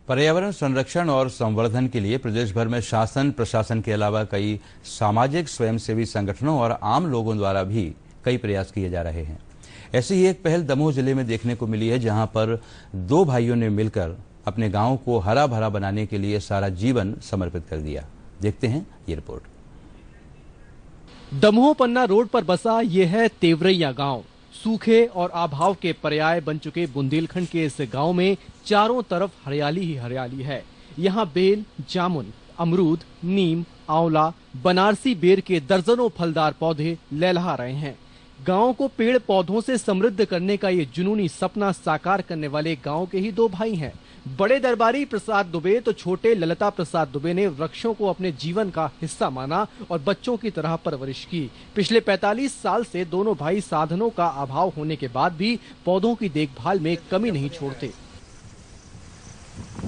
पर्यावरण संरक्षण और संवर्धन के लिए प्रदेश भर में शासन प्रशासन के अलावा कई सामाजिक स्वयंसेवी संगठनों और आम लोगों द्वारा भी कई प्रयास किए जा रहे हैं। ऐसी ही एक पहल दमोह जिले में देखने को मिली है, जहां पर दो भाइयों ने मिलकर अपने गांव को हरा भरा बनाने के लिए सारा जीवन समर्पित कर दिया। देखते हैं ये रिपोर्ट। दमोह पन्ना रोड पर बसा ये है तेवरैया गांव। सूखे और अभाव के पर्याय बन चुके बुंदेलखंड के इस गांव में चारों तरफ हरियाली ही हरियाली है। यहाँ बेल, जामुन, अमरूद, नीम, आंवला, बनारसी बेर के दर्जनों फलदार पौधे लहलहा रहे हैं। गांव को पेड़ पौधों से समृद्ध करने का ये जुनूनी सपना साकार करने वाले गांव के ही दो भाई हैं। बड़े दरबारी प्रसाद दुबे तो छोटे ललिता प्रसाद दुबे ने वृक्षों को अपने जीवन का हिस्सा माना और बच्चों की तरह परवरिश की। पिछले 45 साल से दोनों भाई साधनों का अभाव होने के बाद भी पौधों की देखभाल में कमी नहीं छोड़ते।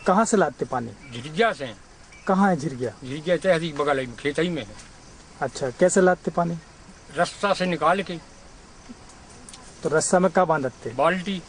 कहाँ से लाते पानी? झिरगिया से। कहाँ है झिरगिया? झिरगिया तहसील बगल में, खेत ही में है। अच्छा, कैसे लाते पानी? रस्सा से निकाल के। तो रस्सा में क्या बांधते? बाल्टी।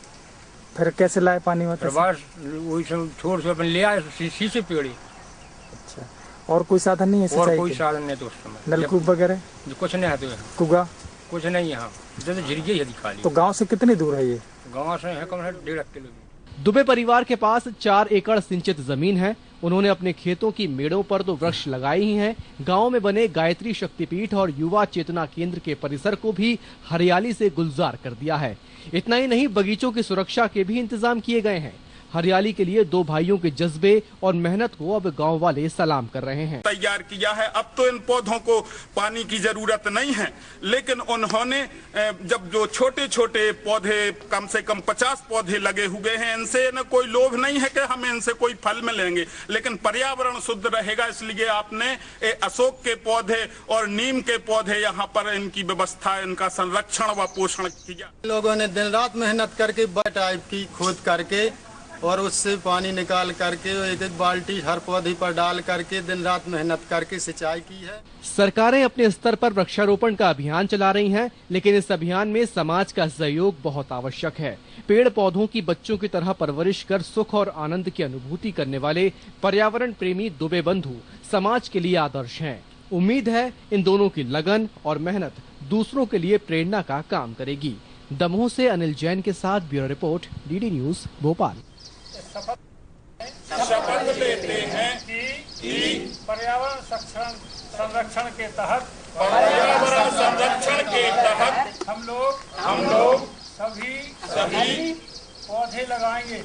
फिर कैसे लाए पानी? वही छोड़ से अपन ले आए शीशे पेड़े। अच्छा, और कोई साधन नहीं है? और कोई साधन नहीं तो उस समय। नलकूप वगैरह कुछ नहीं है तो कुआ कुछ नहीं यहाँ, जैसे झिरगिया ही दिखा ली। तो गाँव से कितनी दूर है ये? गाँव से है कम से 1.5 किलोमीटर। दुबे परिवार के पास 4 एकड़ सिंचित जमीन है। उन्होंने अपने खेतों की मेड़ों पर तो वृक्ष लगाए ही हैं। गांव में बने गायत्री शक्तिपीठ और युवा चेतना केंद्र के परिसर को भी हरियाली से गुलजार कर दिया है। इतना ही नहीं, बगीचों की सुरक्षा के भी इंतजाम किए गए हैं। हरियाली के लिए दो भाइयों के जज्बे और मेहनत को अब गांव वाले सलाम कर रहे हैं। तैयार किया है। अब तो इन पौधों को पानी की जरूरत नहीं है, लेकिन उन्होंने जब जो छोटे छोटे पौधे, कम से कम 50 पौधे लगे हुए हैं, इनसे न कोई लोभ नहीं है कि हम इनसे कोई फल मिलेंगे, लेकिन पर्यावरण शुद्ध रहेगा, इसलिए आपने अशोक के पौधे और नीम के पौधे यहाँ पर इनकी व्यवस्था, इनका संरक्षण व पोषण किया। लोगों ने दिन रात मेहनत करके टाइप की खोद करके और उससे पानी निकाल करके एक एक बाल्टी हर पौधे पर डाल करके दिन रात मेहनत करके सिंचाई की है। सरकारें अपने स्तर पर वृक्षारोपण का अभियान चला रही हैं, लेकिन इस अभियान में समाज का सहयोग बहुत आवश्यक है। पेड़ पौधों की बच्चों की तरह परवरिश कर सुख और आनंद की अनुभूति करने वाले पर्यावरण प्रेमी दुबे बंधु समाज के लिए आदर्श हैं। उम्मीद है इन दोनों की लगन और मेहनत दूसरों के लिए प्रेरणा का काम करेगी। दमोह से अनिल जैन के साथ bureau report, DD news Bhopal. शपथ लेते हैं कि पर्यावरण संरक्षण के तहत हम लोग सभी पौधे लगाएंगे।